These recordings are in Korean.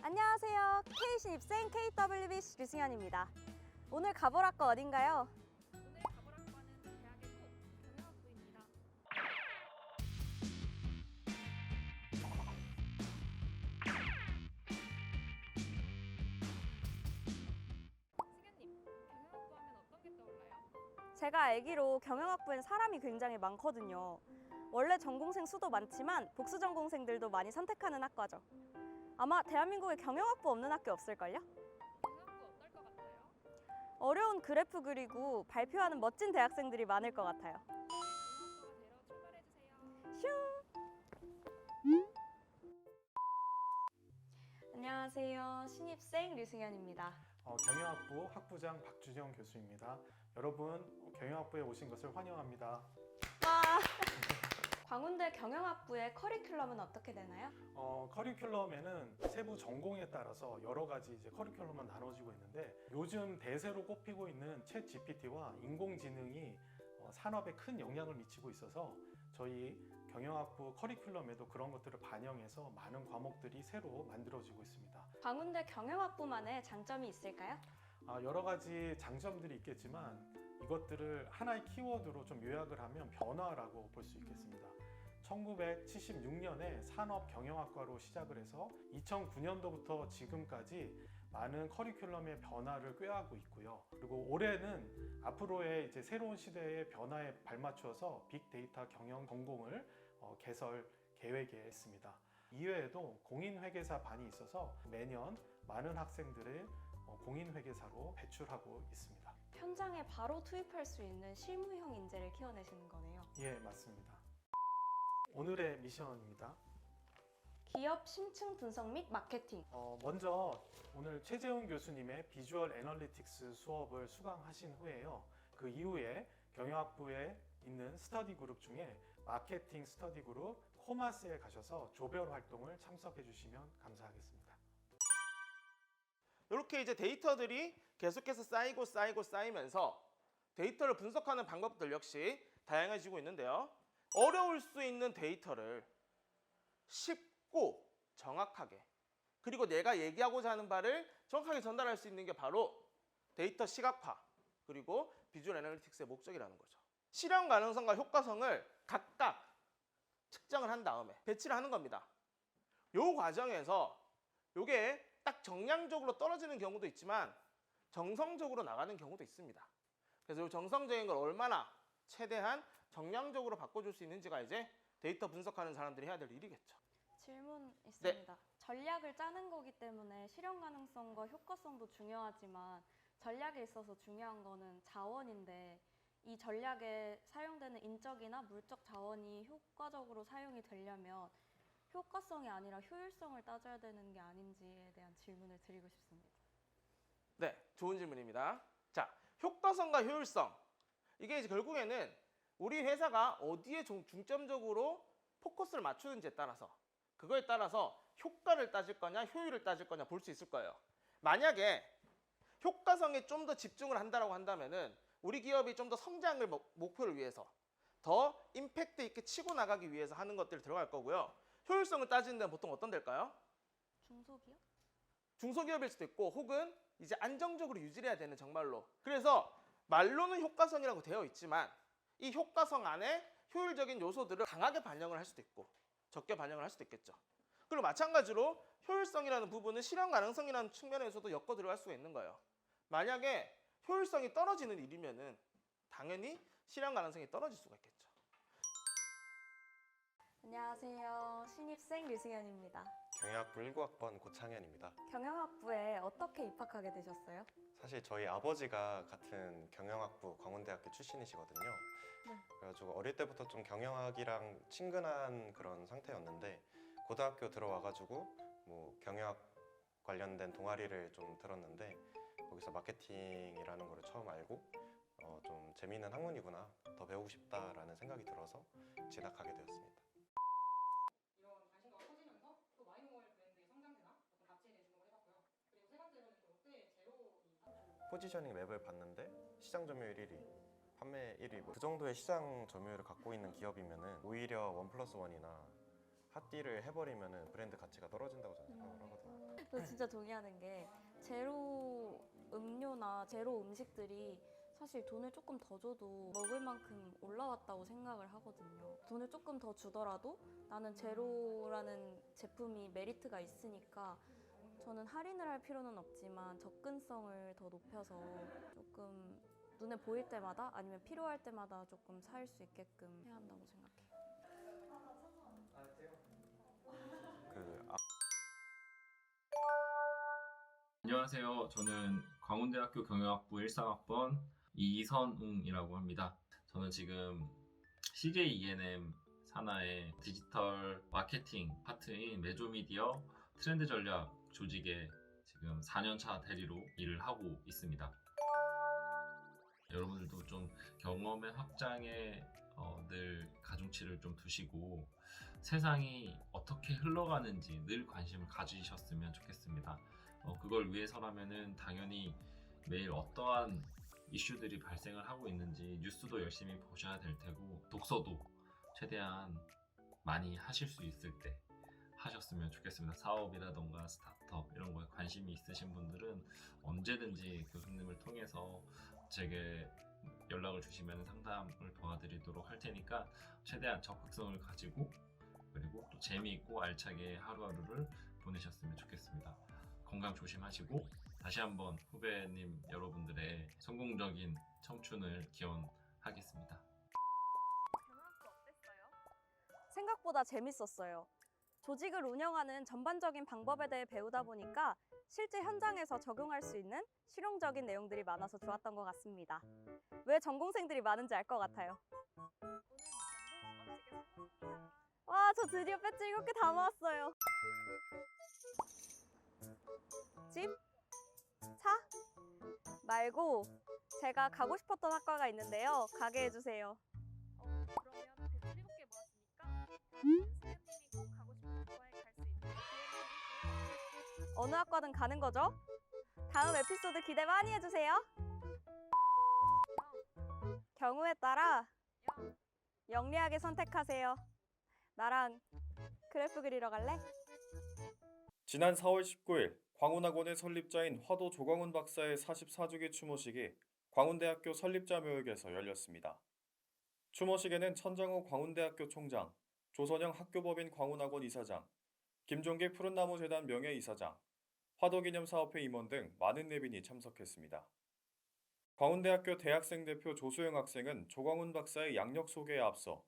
안녕하세요. K신입생 KWB 류승현입니다. 오늘 가볼 학과 어딘가요? 오늘 가볼 학과는 대학의 꼭 경영학부입니다. 승현님, 경영학부 하면 어떤 게 떠올라요? 제가 알기로 경영학부엔 사람이 굉장히 많거든요. 원래 전공생 수도 많지만 복수 전공생들도 많이 선택하는 학과죠. 아마 대한민국에 경영학부 없는 학교 없을걸요? 경영학부 어떨 것 같아요? 어려운 그래프 그리고 발표하는 멋진 대학생들이 많을 것 같아요. 경영학부가 되러 출발해주세요. 슝! 안녕하세요. 신입생 류승현입니다. 경영학부 학부장 박준영 교수입니다. 여러분, 경영학부에 오신 것을 환영합니다. 와! 광운대 경영학부의 커리큘럼은 어떻게 되나요? 커리큘럼에는 세부 전공에 따라서 여러 가지 커리큘럼은 나눠지고 있는데, 요즘 대세로 꼽히고 있는 챗 GPT와 인공지능이 산업에 큰 영향을 미치고 있어서 저희 경영학부 커리큘럼에도 그런 것들을 반영해서 많은 과목들이 새로 만들어지고 있습니다. 광운대 경영학부만의 장점이 있을까요? 여러 가지 장점들이 있겠지만 이것들을 하나의 키워드로 좀 요약을 하면 변화라고 볼 수 있겠습니다. 1976년에 산업경영학과로 시작을 해서 2009년도부터 지금까지 많은 커리큘럼의 변화를 꾀하고 있고요. 그리고 올해는 앞으로의 새로운 시대의 변화에 발맞춰서 빅데이터 경영 전공을 개설 계획에 있습니다. 이외에도 공인회계사 반이 있어서 매년 많은 학생들을 공인회계사로 배출하고 있습니다. 현장에 바로 투입할 수 있는 실무형 인재를 키워내시는 거네요. 예, 맞습니다. 오늘의 미션입니다. 기업 심층 분석 및 마케팅. 먼저 오늘 최재훈 교수님의 비주얼 애널리틱스 수업을 수강하신 후에요. 그 이후에 경영학부에 있는 스터디 그룹 중에 마케팅 스터디 그룹 코마스에 가셔서 조별 활동을 참석해 주시면 감사하겠습니다. 이렇게 데이터들이 계속해서 쌓이면서 데이터를 분석하는 방법들 역시 다양해지고 있는데요. 어려울 수 있는 데이터를 쉽고 정확하게, 그리고 내가 얘기하고자 하는 바를 정확하게 전달할 수 있는 게 바로 데이터 시각화 그리고 비주얼 애널리틱스의 목적이라는 거죠. 실현 가능성과 효과성을 각각 측정을 한 다음에 배치를 하는 겁니다. 이 과정에서 이게 딱 정량적으로 떨어지는 경우도 있지만 정성적으로 나가는 경우도 있습니다. 그래서 이 정성적인 걸 얼마나 최대한 정량적으로 바꿔줄 수 있는지가 데이터 분석하는 사람들이 해야 될 일이겠죠. 질문 있습니다. 전략을 짜는 거기 때문에 실현 가능성과 효과성도 중요하지만 전략에 있어서 중요한 거는 자원인데 이 전략에 사용되는 인적이나 물적 자원이 효과적으로 사용이 되려면 효과성이 아니라 효율성을 따져야 되는 게 아닌지에 대한 질문을 드리고 싶습니다. 네, 좋은 질문입니다. 자, 효과성과 효율성. 이게 결국에는 우리 회사가 어디에 중점적으로 포커스를 맞추는지에 따라서, 그거에 따라서 효과를 따질 거냐 효율을 따질 거냐 볼 수 있을 거예요. 만약에 효과성에 좀 더 집중을 한다고 한다면은 우리 기업이 좀 더 성장을 목표를 위해서 더 임팩트 있게 치고 나가기 위해서 하는 것들이 들어갈 거고요. 효율성을 따지는 데는 보통 어떤 데일까요? 중소기업? 중소기업일 수도 있고, 혹은 안정적으로 유지해야 되는, 정말로. 그래서 말로는 효과성이라고 되어 있지만 이 효과성 안에 효율적인 요소들을 강하게 반영을 할 수도 있고 적게 반영을 할 수도 있겠죠. 그리고 마찬가지로 효율성이라는 부분은 실현 가능성이라는 측면에서도 엮어 들어갈 수가 있는 거예요. 만약에 효율성이 떨어지는 일이면은 당연히 실현 가능성이 떨어질 수가 있겠죠. 안녕하세요. 신입생 류승현입니다. 경영학부 19학번 고창현입니다. 경영학부에 어떻게 입학하게 되셨어요? 사실 저희 아버지가 같은 경영학부 광운대학교 출신이시거든요. 그래가지고 어릴 때부터 좀 경영학이랑 친근한 그런 상태였는데 고등학교 들어와가지고 뭐 경영학 관련된 동아리를 좀 들었는데 거기서 마케팅이라는 거를 처음 알고 좀 재미있는 학문이구나, 더 배우고 싶다라는 생각이 들어서 진학하게 되었습니다. 이런 관심도가 커지면서 또 마이노멀 브랜드의 성장세나 어떤 가치에 대해 주목을 해봤고요. 그리고 세 번째로는 롯데 제로이 포지셔닝 맵을 봤는데 시장 점유율 1위, 판매 1위, 그 정도의 시장 점유율을 갖고 있는 기업이면은 오히려 1+1이나 핫딜을 해버리면은 브랜드 가치가 떨어진다고 저는 생각을 하거든요. 저 진짜 동의하는 게 제로 음료나 제로 음식들이 사실 돈을 조금 더 줘도 먹을 만큼 올라왔다고 생각을 하거든요. 돈을 조금 더 주더라도 나는 제로라는 제품이 메리트가 있으니까 저는 할인을 할 필요는 없지만 접근성을 더 높여서 조금 눈에 보일 때마다 아니면 필요할 때마다 조금 살 수 있게끔 해야 한다고 생각해요. 안녕하세요. 저는 광운대학교 경영학부 13학번 이선웅이라고 합니다. 저는 지금 CJ ENM 산하의 디지털 마케팅 파트인 메조미디어 트렌드 전략 조직에 지금 4년차 대리로 일을 하고 있습니다. 여러분들도 좀 경험의 확장에 늘 가중치를 좀 두시고 세상이 어떻게 흘러가는지 늘 관심을 가지셨으면 좋겠습니다. 그걸 위해서라면은 당연히 매일 어떠한 이슈들이 발생을 하고 있는지 뉴스도 열심히 보셔야 될 테고 독서도 최대한 많이 하실 수 있을 때 하셨으면 좋겠습니다. 사업이라던가 스타트업 이런 거에 관심이 있으신 분들은 언제든지 교수님을 통해서 제게 연락을 주시면 상담을 도와드리도록 할 테니까 최대한 적극성을 가지고 그리고 또 재미있고 알차게 하루하루를 보내셨으면 좋겠습니다. 건강 조심하시고 다시 한번 후배님 여러분들의 성공적인 청춘을 기원하겠습니다. 경영학부 어땠어요? 생각보다 재밌었어요. 조직을 운영하는 전반적인 방법에 대해 배우다 보니까 실제 현장에서 적용할 수 있는 실용적인 내용들이 많아서 좋았던 것 같습니다. 왜 전공생들이 많은지 알 것 같아요. 오늘 미션도 멋지게 성공합니다. 와, 저 드디어 배지 7개 다 모았어요. 집? 차? 말고 제가 가고 싶었던 학과가 있는데요. 가게 해주세요. 그러면 배지 7개 모았으니까 다음은 수연님이 꼭 가고 싶은 학과에 갈 수 있는 기회를 드릴게요. 어느 학과든 가는 거죠? 다음 에피소드 기대 많이 해주세요. 경우에 따라 영리하게 선택하세요. 나랑 그래프 그리러 갈래? 지난 4월 19일 광운학원의 설립자인 화도 조광훈 박사의 44주기 추모식이 광운대학교 설립자 묘역에서 열렸습니다. 추모식에는 천장호 광운대학교 총장, 조선영 학교법인 광운학원 이사장, 김종기 푸른나무재단 명예이사장, 화도기념사업회 임원 등 많은 내빈이 참석했습니다. 광운대학교 대학생 대표 조수영 학생은 조광훈 박사의 양력 소개에 앞서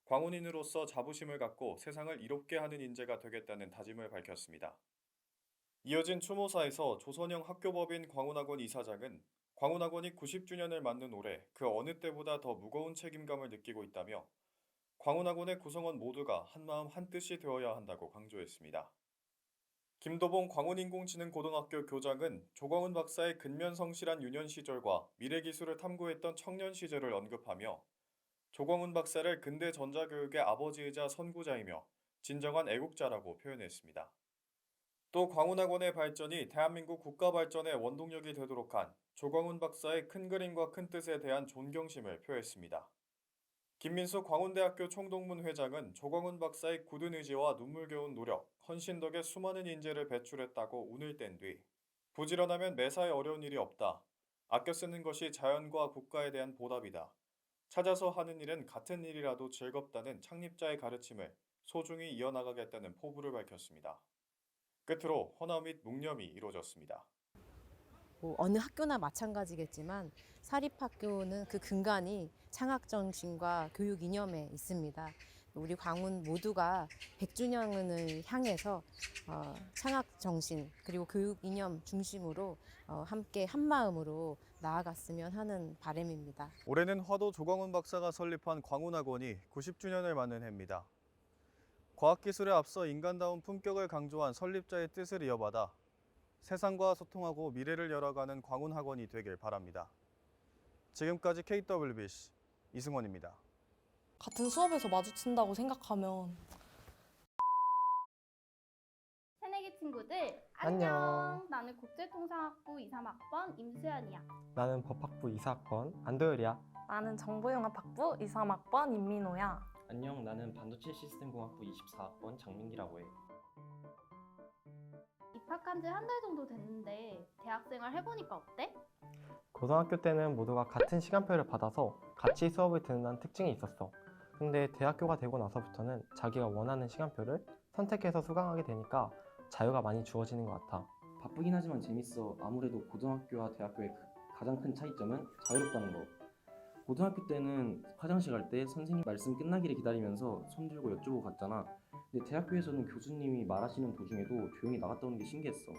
광운인으로서 자부심을 갖고 세상을 이롭게 하는 인재가 되겠다는 다짐을 밝혔습니다. 이어진 추모사에서 조선영 학교법인 광운학원 이사장은 광운학원이 90주년을 맞는 올해 그 어느 때보다 더 무거운 책임감을 느끼고 있다며 광운학원의 구성원 모두가 한마음 한뜻이 되어야 한다고 강조했습니다. 김도봉 광운인공지능고등학교 교장은 조광훈 박사의 근면성실한 유년 시절과 미래기술을 탐구했던 청년 시절을 언급하며 조광훈 박사를 근대 전자교육의 아버지이자 선구자이며 진정한 애국자라고 표현했습니다. 또 광운학원의 발전이 대한민국 국가 발전의 원동력이 되도록 한 조광훈 박사의 큰 그림과 큰 뜻에 대한 존경심을 표했습니다. 김민수 광운대학교 총동문 회장은 조광훈 박사의 굳은 의지와 눈물겨운 노력, 헌신 덕에 수많은 인재를 배출했다고 운을 뗀 뒤 부지런하면 매사에 어려운 일이 없다. 아껴 쓰는 것이 자연과 국가에 대한 보답이다. 찾아서 하는 일은 같은 일이라도 즐겁다는 창립자의 가르침을 소중히 이어나가겠다는 포부를 밝혔습니다. 끝으로 헌화 및 묵념이 이루어졌습니다. 어느 학교나 마찬가지겠지만 사립학교는 그 근간이 창학정신과 교육 이념에 있습니다. 우리 광운 모두가 100주년을 향해서 창학정신 그리고 교육 이념 중심으로 함께 한마음으로 나아갔으면 하는 바람입니다. 올해는 화도 조광훈 박사가 설립한 광운학원이 90주년을 맞는 해입니다. 과학기술에 앞서 인간다운 품격을 강조한 설립자의 뜻을 이어받아 세상과 소통하고 미래를 열어가는 광운학원이 되길 바랍니다. 지금까지 KWBC 이승원입니다. 같은 수업에서 마주친다고 생각하면 새내기 친구들 안녕. 나는 국제통상학부 2, 3학번 임수연이야. 나는 법학부 2사학번 안도열이야. 나는 정보융합학부 2, 3학번 임민호야. 안녕, 나는 반도체 시스템공학부 24학번 장민기라고 해. 입학한 입학한 지 한 달 정도 됐는데 대학생활 해보니까 어때? 고등학교 때는 모두가 같은 시간표를 받아서 같이 수업을 듣는다는 특징이 있었어. 근데 대학교가 되고 나서부터는 자기가 원하는 시간표를 선택해서 수강하게 되니까 자유가 많이 주어지는 것 같아. 바쁘긴 하지만 재밌어. 아무래도 고등학교와 대학교의 가장 큰 차이점은 자유롭다는 거. 고등학교 때는 화장실 갈 때 선생님 말씀 끝나기를 기다리면서 손 들고 여쭈고 갔잖아. 근데 대학교에서는 교수님이 말하시는 도중에도 조용히 나갔다 오는 게 신기했어.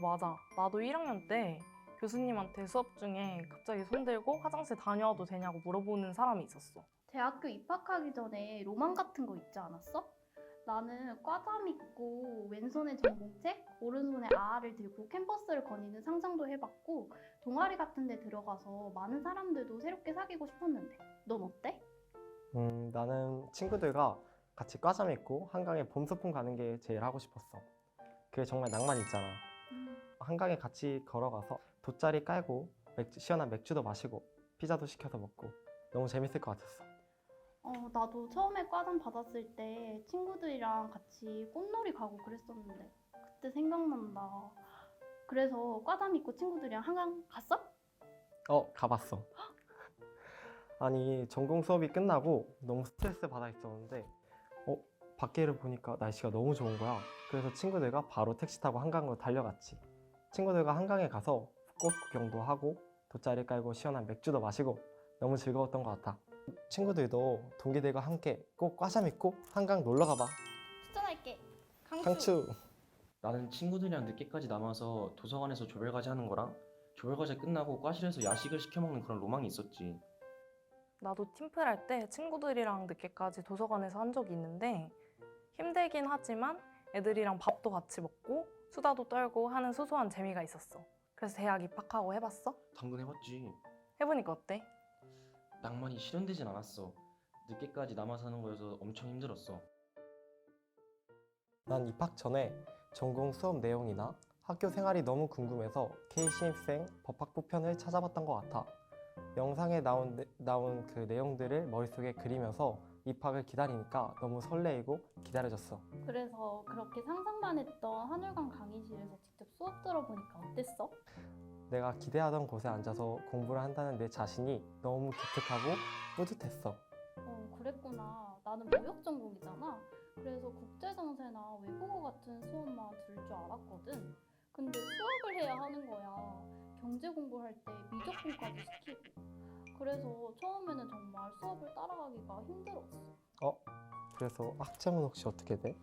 맞아. 나도 1학년 때 교수님한테 수업 중에 갑자기 손 들고 화장실 다녀와도 되냐고 물어보는 사람이 있었어. 대학교 입학하기 전에 로망 같은 거 있지 않았어? 나는 과잠 입고 왼손에 전공책, 오른손에 아아를 들고 캠퍼스를 거니는 상상도 해봤고 동아리 같은 데 들어가서 많은 사람들도 새롭게 사귀고 싶었는데 넌 어때? 나는 친구들과 같이 과잠 입고 한강에 봄 소풍 가는 게 제일 하고 싶었어. 그게 정말 낭만 있잖아. 한강에 같이 걸어가서 돗자리 깔고 시원한 맥주도 마시고 피자도 시켜서 먹고 너무 재밌을 것 같았어. 나도 처음에 과잠 받았을 때 친구들이랑 같이 꽃놀이 가고 그랬었는데 그때 생각난다. 그래서 과잠 입고 친구들이랑 한강 갔어? 가봤어. 아니, 전공 수업이 끝나고 너무 스트레스 받아 있었는데 밖에를 보니까 날씨가 너무 좋은 거야. 그래서 친구들과 바로 택시 타고 한강으로 달려갔지. 친구들과 한강에 가서 꽃 구경도 하고 돗자리 깔고 시원한 맥주도 마시고 너무 즐거웠던 것 같아. 친구들도 동기들과 함께 꼭 과잠 입고 한강 놀러 가봐. 추천할게. 강추. 나는 친구들이랑 늦게까지 남아서 도서관에서 조별과제 하는 거랑 조별과제 끝나고 과실에서 야식을 시켜 먹는 그런 로망이 있었지. 나도 팀플 할 때 친구들이랑 늦게까지 도서관에서 한 적이 있는데 힘들긴 하지만 애들이랑 밥도 같이 먹고 수다도 떨고 하는 소소한 재미가 있었어. 그래서 대학 입학하고 해봤어? 당근 해봤지. 해보니까 어때? 낭만이 실현되진 않았어. 늦게까지 남아서 하는 거여서 엄청 힘들었어. 난 입학 전에 전공 수업 내용이나 학교 생활이 너무 궁금해서 K신입생 법학부 편을 찾아봤던 것 같아. 영상에 나온 그 내용들을 머릿속에 그리면서 입학을 기다리니까 너무 설레이고 기다려졌어. 그래서 그렇게 상상만 했던 한울관 강의실에서 직접 수업 들어보니까 어땠어? 내가 기대하던 곳에 앉아서 공부를 한다는 내 자신이 너무 기특하고 뿌듯했어. 그랬구나. 나는 무역 전공이잖아. 그래서 국제정세나 외국어 같은 수업만 들을 줄 알았거든. 근데 수학을 해야 하는 거야. 경제 공부할 때 미적분까지 시키고. 그래서 처음에는 정말 수업을 따라가기가 힘들었어. 그래서 학점은 혹시 어떻게 돼?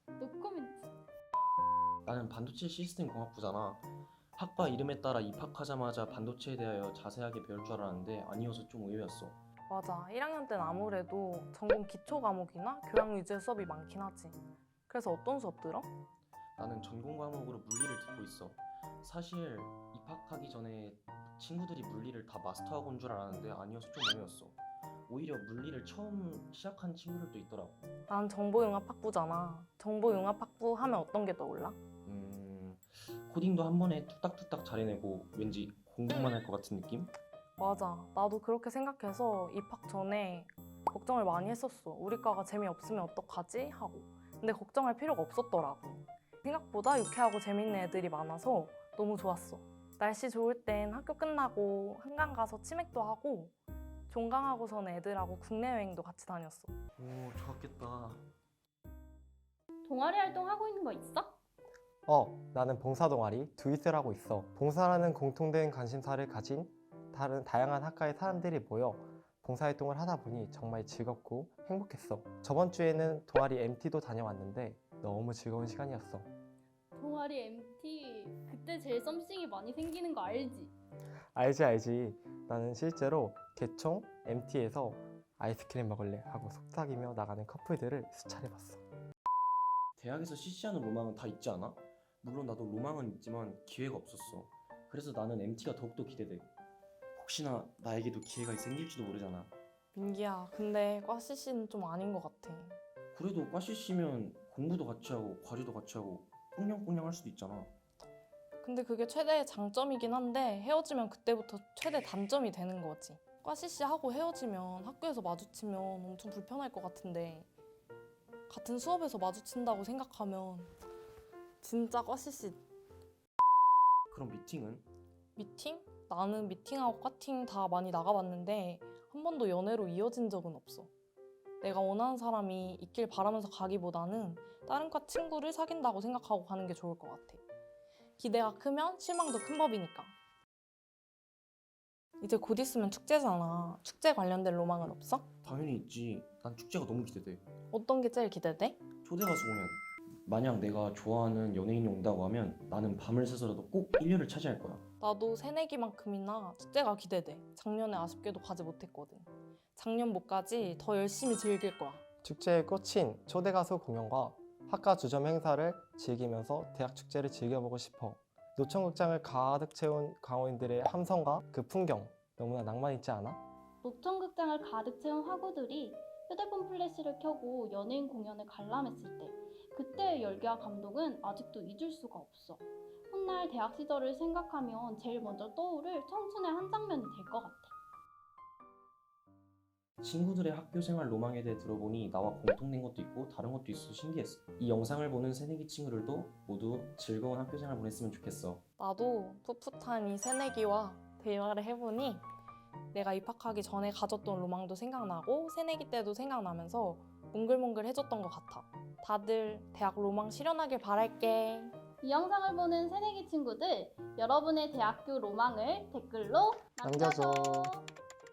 노코멘트. 나는 반도체 시스템 공학부잖아. 학과 이름에 따라 입학하자마자 반도체에 대하여 자세하게 배울 줄 알았는데 아니어서 좀 의외였어. 맞아. 1학년 때는 아무래도 전공 기초 과목이나 교양 위주의 수업이 많긴 하지. 그래서 어떤 수업 들어? 나는 전공 과목으로 물리를 듣고 있어. 사실 입학하기 전에 친구들이 물리를 다 마스터하고 온 줄 알았는데 아니어서 좀 의외였어. 오히려 물리를 처음 시작한 친구들도 있더라고. 난 정보융합학부잖아. 정보융합학부 하면 어떤 게 떠올라? 코딩도 한 번에 뚝딱뚝딱 잘해내고 왠지 공부만 할 것 같은 느낌? 맞아. 나도 그렇게 생각해서 입학 전에 걱정을 많이 했었어. 우리 과가 재미없으면 어떡하지? 하고. 근데 걱정할 필요가 없었더라고. 생각보다 유쾌하고 재밌는 애들이 많아서 너무 좋았어. 날씨 좋을 땐 학교 끝나고 한강 가서 치맥도 하고 종강하고서는 애들하고 국내 여행도 같이 다녔어. 오, 좋았겠다. 동아리 활동 하고 있는 거 있어? 나는 봉사동아리 두이스를 하고 있어. 봉사라는 공통된 관심사를 가진 다양한 학과의 사람들이 모여 봉사활동을 하다 보니 정말 즐겁고 행복했어. 저번 주에는 동아리 MT도 다녀왔는데 너무 즐거운 시간이었어. 동아리 MT 그때 제일 썸씽이 많이 생기는 거 알지? 알지. 나는 실제로 개총 MT에서 아이스크림 먹을래 하고 속삭이며 나가는 커플들을 수차례 봤어. 대학에서 CC하는 로망은 다 있지 않아? 물론 나도 로망은 있지만 기회가 없었어. 그래서 나는 MT가 더욱더 기대돼. 혹시나 나에게도 기회가 생길지도 모르잖아. 민기야, 근데 과 CC는 좀 아닌 것 같아. 그래도 과 CC면 공부도 같이 하고 과제도 같이 하고 꽁냥꽁냥 할 수도 있잖아. 근데 그게 최대의 장점이긴 한데 헤어지면 그때부터 최대 단점이 되는 거지. 과 CC 하고 헤어지면 학교에서 마주치면 엄청 불편할 것 같은데 같은 수업에서 마주친다고 생각하면 진짜 과 CC 그럼 미팅은? 미팅? 나는 미팅하고 카팅 다 많이 나가봤는데 한 번도 연애로 이어진 적은 없어. 내가 원하는 사람이 있길 바라면서 가기보다는 다른 과 친구를 사귄다고 생각하고 가는 게 좋을 것 같아. 기대가 크면 실망도 큰 법이니까. 이제 곧 있으면 축제잖아. 축제 관련된 로망은 없어? 당연히 있지. 난 축제가 너무 기대돼. 어떤 게 제일 기대돼? 초대 가수 공연. 만약 내가 좋아하는 연예인이 온다고 하면 나는 밤을 새서라도 꼭 1렬을 차지할 거야. 나도 새내기만큼이나 축제가 기대돼. 작년에 아쉽게도 가지 못했거든. 작년 못 가지 더 열심히 즐길 거야. 축제의 꽃인 초대 가수 공연과 학과 주점 행사를 즐기면서 대학 축제를 즐겨보고 싶어. 노천극장을 가득 채운 강원인들의 함성과 그 풍경 너무나 낭만 있지 않아? 노천극장을 가득 채운 화구들이 휴대폰 플래시를 켜고 연예인 공연을 관람했을 때 그때의 열기와 감동은 아직도 잊을 수가 없어. 훗날 대학 시절을 생각하면 제일 먼저 떠오를 청춘의 한 장면이 될 것 같아. 친구들의 학교 생활 로망에 대해 들어보니 나와 공통된 것도 있고 다른 것도 있어서 신기했어. 이 영상을 보는 새내기 친구들도 모두 즐거운 학교 생활 보냈으면 좋겠어. 나도 풋풋한 이 새내기와 대화를 해보니 내가 입학하기 전에 가졌던 로망도 생각나고 새내기 때도 생각나면서 몽글몽글해졌던 것 같아. 다들 대학 로망 실현하길 바랄게. 이 영상을 보는 새내기 친구들, 여러분의 대학교 로망을 댓글로 남겨줘.